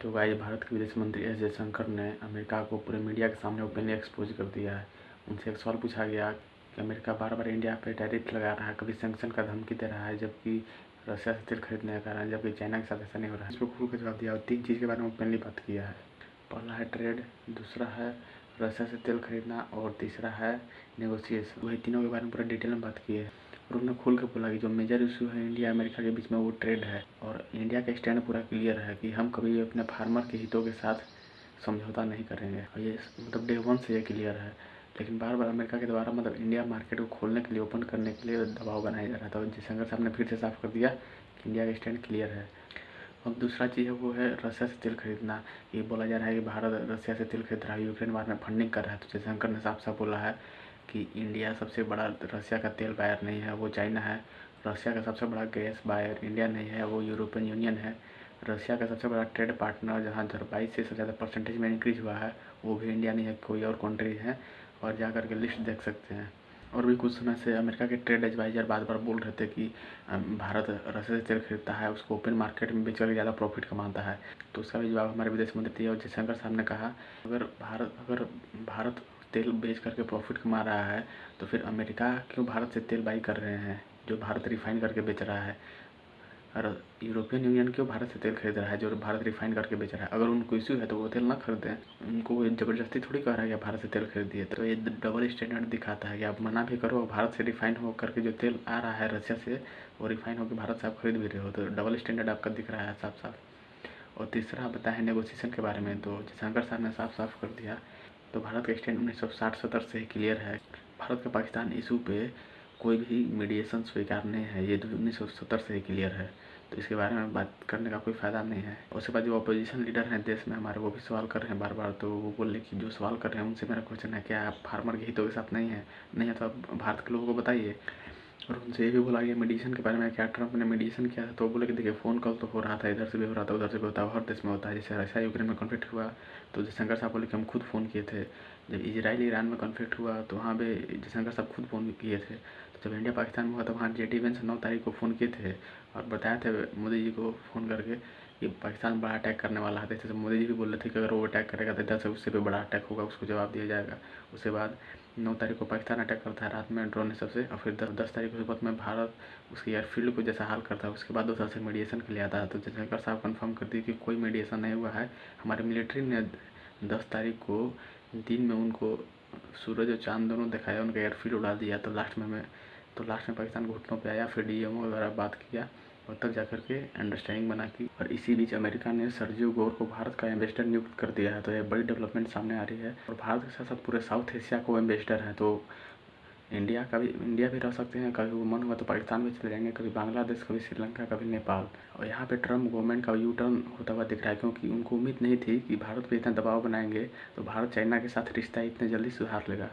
तो गाइस, भारत के विदेश मंत्री एस जयशंकर ने अमेरिका को पूरे मीडिया के सामने ओपनली एक्सपोज कर दिया है। उनसे एक सवाल पूछा गया कि अमेरिका बार बार इंडिया पे टैरिफ लगा रहा है, कभी सैंक्शन का धमकी दे रहा है, जबकि रशिया से तेल खरीदने का कारण, जबकि चाइना के साथ ऐसा नहीं हो रहा है। इसको खुल कर जवाब दिया और 3 चीज़ के बारे में ओपनली बात किया है। पहला है ट्रेड, दूसरा है रशिया से तेल खरीदना और तीसरा है नेगोशिएशन। वही तीनों के बारे में पूरा डिटेल में बात की है और उन्होंने खुल के बोला कि जो मेजर इशू है इंडिया अमेरिका के बीच में वो ट्रेड है। और इंडिया का स्टैंड पूरा क्लियर है कि हम कभी अपने फार्मर के हितों के साथ समझौता नहीं करेंगे। और ये मतलब डे 1 से ये क्लियर है। लेकिन बार बार अमेरिका के द्वारा मतलब इंडिया मार्केट को खोलने के लिए, ओपन करने के लिए दबाव बनाया जा रहा था। और जयशंकर साहब ने फिर से साफ कर दिया कि इंडिया का स्टैंड क्लियर है। अब दूसरा चीज़ है वो है रशिया से तेल खरीदना। ये बोला जा रहा है कि भारत रशिया से तेल खरीद रहा है, यूक्रेन वार में फंडिंग कर रहा है। तो जयशंकर ने साफ साफ बोला है कि इंडिया सबसे बड़ा रशिया का तेल बायर नहीं है, वो चाइना है। रशिया का सबसे बड़ा गैस बायर इंडिया नहीं है, वो यूरोपियन यूनियन है। रशिया का सबसे बड़ा ट्रेड पार्टनर जहाँ 22 से सबसे ज़्यादा परसेंटेज में इंक्रीज हुआ है, वो भी इंडिया नहीं है, कोई और कंट्री है। और जा कर के लिस्ट देख सकते हैं। और भी कुछ समय से अमेरिका के ट्रेड एडवाइजर बार बार बोल रहे थे कि भारत रशिया से तेल खरीदता है, उसको ओपन मार्केट में बेच कर ज़्यादा प्रॉफिट कमाता है। तो उसका भी जवाब हमारे विदेश मंत्री दिए और जयशंकर साहब ने कहा अगर भारत तेल बेच करके प्रॉफिट कमा रहा है तो फिर अमेरिका क्यों भारत से तेल बाई कर रहे हैं, जो भारत रिफाइन करके बेच रहा है। और यूरोपियन यूनियन क्यों भारत से तेल खरीद रहा है, जो भारत रिफाइन करके बेच रहा है। अगर उनको इश्यू है तो वो तेल ना खरीदें। उनको ज़बरदस्ती थोड़ी कह रहा है कि भारत से तेल खरीदिए। तो ये डबल स्टैंडर्ड दिखाता है कि आप मना भी करो, भारत से रिफाइन हो करके जो तेल आ रहा है रशिया से, वो रिफाइन होकर भारत से आप खरीद भी रहे हो। तो डबल स्टैंडर्ड आपका दिख रहा है साफ साफ। और तीसरा बताया नेगोशिएशन के बारे में, तो जयशंकर साहब ने साफ साफ कर दिया। तो भारत का स्टैंड 1960-70 से ही क्लियर है। भारत का पाकिस्तान इशू पे कोई भी मीडिएशन स्वीकार नहीं है, ये 1970 से ही क्लियर है। तो इसके बारे में बात करने का कोई फ़ायदा नहीं है। उसके बाद जो अपोजिशन लीडर हैं देश में हमारे, वो भी सवाल कर रहे हैं बार बार। तो वो बोले कि जो सवाल कर रहे हैं उनसे मेरा क्वेश्चन है, क्या आप फार्मर के हितों के साथ नहीं है तो आप भारत के लोगों को बताइए। और उनसे ये भी बोला गया मीडिएशन के बारे में, क्या ट्रंप ने मीडिएशन किया था। तो बोले कि देखिए फ़ोन कॉल तो हो रहा था, इधर से भी हो रहा था, उधर से भी होता है, हर देश में होता है। जैसे रशिया यूक्रेन में कॉन्फ्लिक्ट हुआ तो जयशंकर साहब बोले कि हम खुद फ़ोन किए थे। जब इजराइल ईरान में कॉन्फ्लिक्ट हुआ तो वहाँ पे जयशंकर साहब खुद फ़ोन किए थे। तो जब इंडिया पाकिस्तान में हुआ तो वहाँ JT वेंस 9 तारीख को फ़ोन किए थे और बताए थे मोदी जी को फ़ोन करके कि पाकिस्तान बड़ा अटैक करने वाला है। जैसे मोदी जी भी बोल रहे थे कि अगर वो अटैक करेगा तो इधर से उससे भी बड़ा अटैक होगा, उसको जवाब दिया जाएगा। उसके बाद 9 तारीख को पाकिस्तान अटैक करता है रात में ड्रोन ने सबसे, और फिर 10 तारीख को सुबह में भारत उसके एयरफील्ड को जैसा हाल करता है। उसके बाद उधर से मीडिएशन के लिए आता है। तो जयशंकर साहब कंफर्म कर दिए कि कोई मीडिएशन नहीं हुआ है। हमारे मिलिट्री ने 10 तारीख को दिन में उनको सूरज और चांद दोनों दिखाया, उनका एयरफील्ड उड़ा दिया। तो लास्ट में पाकिस्तान घुटनों पे आया, फिर DMO वगैरह बात किया और तब जाकर के अंडरस्टैंडिंग बना की। और इसी बीच अमेरिका ने सर्जियो गोर को भारत का एम्बेसडर नियुक्त कर दिया है। तो ये बड़ी डेवलपमेंट सामने आ रही है। और भारत के साथ साथ पूरे साउथ एशिया को एम्बेसडर है। तो इंडिया भी रह सकते हैं, कभी वो मन हुआ तो पाकिस्तान भी चले जाएंगे, कभी बांग्लादेश, कभी श्रीलंका, कभी नेपाल। और यहाँ पे ट्रम्प गवर्नमेंट का U-टर्न होता हुआ दिख रहा है, क्योंकि उनको उम्मीद नहीं थी कि भारत पे इतना दबाव बनाएंगे तो भारत चाइना के साथ रिश्ता इतने जल्दी सुधार लेगा।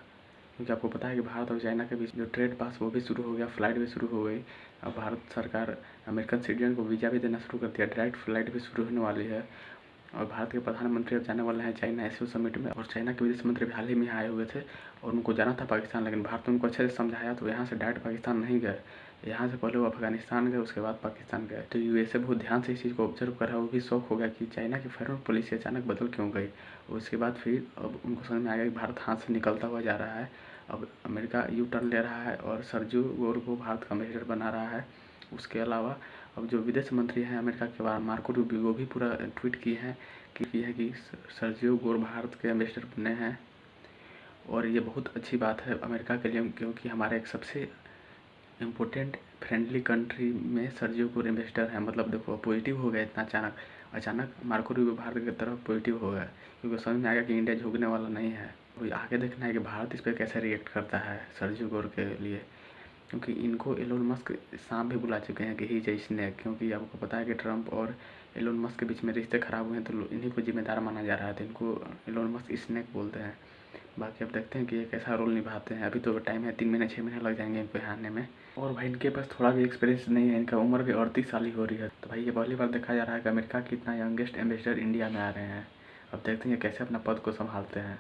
क्योंकि आपको पता है कि भारत और चाइना के बीच जो ट्रेड पास वो भी शुरू हो गया, फ़्लाइट भी शुरू हो गई। अब भारत सरकार अमेरिकन सिटीजन को वीज़ा भी देना शुरू कर दिया, डायरेक्ट फ़्लाइट भी शुरू होने वाली है। और भारत के प्रधानमंत्री अब जाने वाले हैं चाइना SCO समिट में। और चाइना के विदेश मंत्री भी हाल ही में आए हुए थे और उनको जाना था पाकिस्तान, लेकिन भारत ने उनको अच्छे से समझाया तो यहाँ से डायरेक्ट पाकिस्तान नहीं गए। यहाँ से पहले वो अफगानिस्तान गए, उसके बाद पाकिस्तान गए। तो USA बहुत ध्यान से इस चीज़ को ऑब्जर्व कर रहा है। वो भी शौक हो गया कि चाइना की फॉरेन पॉलिसी अचानक बदल क्यों गई। उसके बाद फिर अब उनको समझ में आ गया कि भारत हाथ से निकलता हुआ जा रहा है। अब अमेरिका U-टर्न ले रहा है और सर्जियो गोर को भारत का एम्बेसडर बना रहा है। उसके अलावा अब जो विदेश मंत्री हैं अमेरिका के बाद मार्को रूबियो, वो भी पूरा ट्वीट किए हैं कि सर्जियो गोर भारत के एम्बेसडर बने हैं। और ये बहुत अच्छी बात है अमेरिका के लिए, क्योंकि हमारे एक सबसे इम्पोर्टेंट फ्रेंडली कंट्री में सर्जियो गोर एम्बेसडर है। मतलब देखो पॉजिटिव हो गया इतना अचानक मार्को रूबियो भारत की तरफ पॉजिटिव हो गया, क्योंकि समझ में आ गया कि इंडिया झुकने वाला नहीं है। अभी आगे देखना है कि भारत इस पर कैसे रिएक्ट करता है सर्जियो गोर के लिए, क्योंकि इनको एलोन मस्क सांप भी बुला चुके हैं कि ही जय स्नेक। क्योंकि आपको पता है कि ट्रंप और एलोन मस्क के बीच में रिश्ते ख़राब हुए हैं, तो इन्हीं को जिम्मेदार माना जा रहा है। तो इनको एलोन मस्क स्नेक बोलते हैं। बाकी अब देखते हैं कि ये कैसा रोल निभाते हैं। अभी तो टाइम है, 3 महीने 6 महीने लग जाएंगे इनको यहाँ आने में। और भाई इनके पास थोड़ा भी एक्सपीरियंस नहीं है, इनका उम्र भी 38 साल ही हो रही है। तो भाई ये पहली बार देखा जा रहा है कि अमेरिका के इतना यंगेस्ट एम्बेसडर इंडिया में आ रहे हैं। अब देखते हैं कैसे अपना पद को संभालते हैं।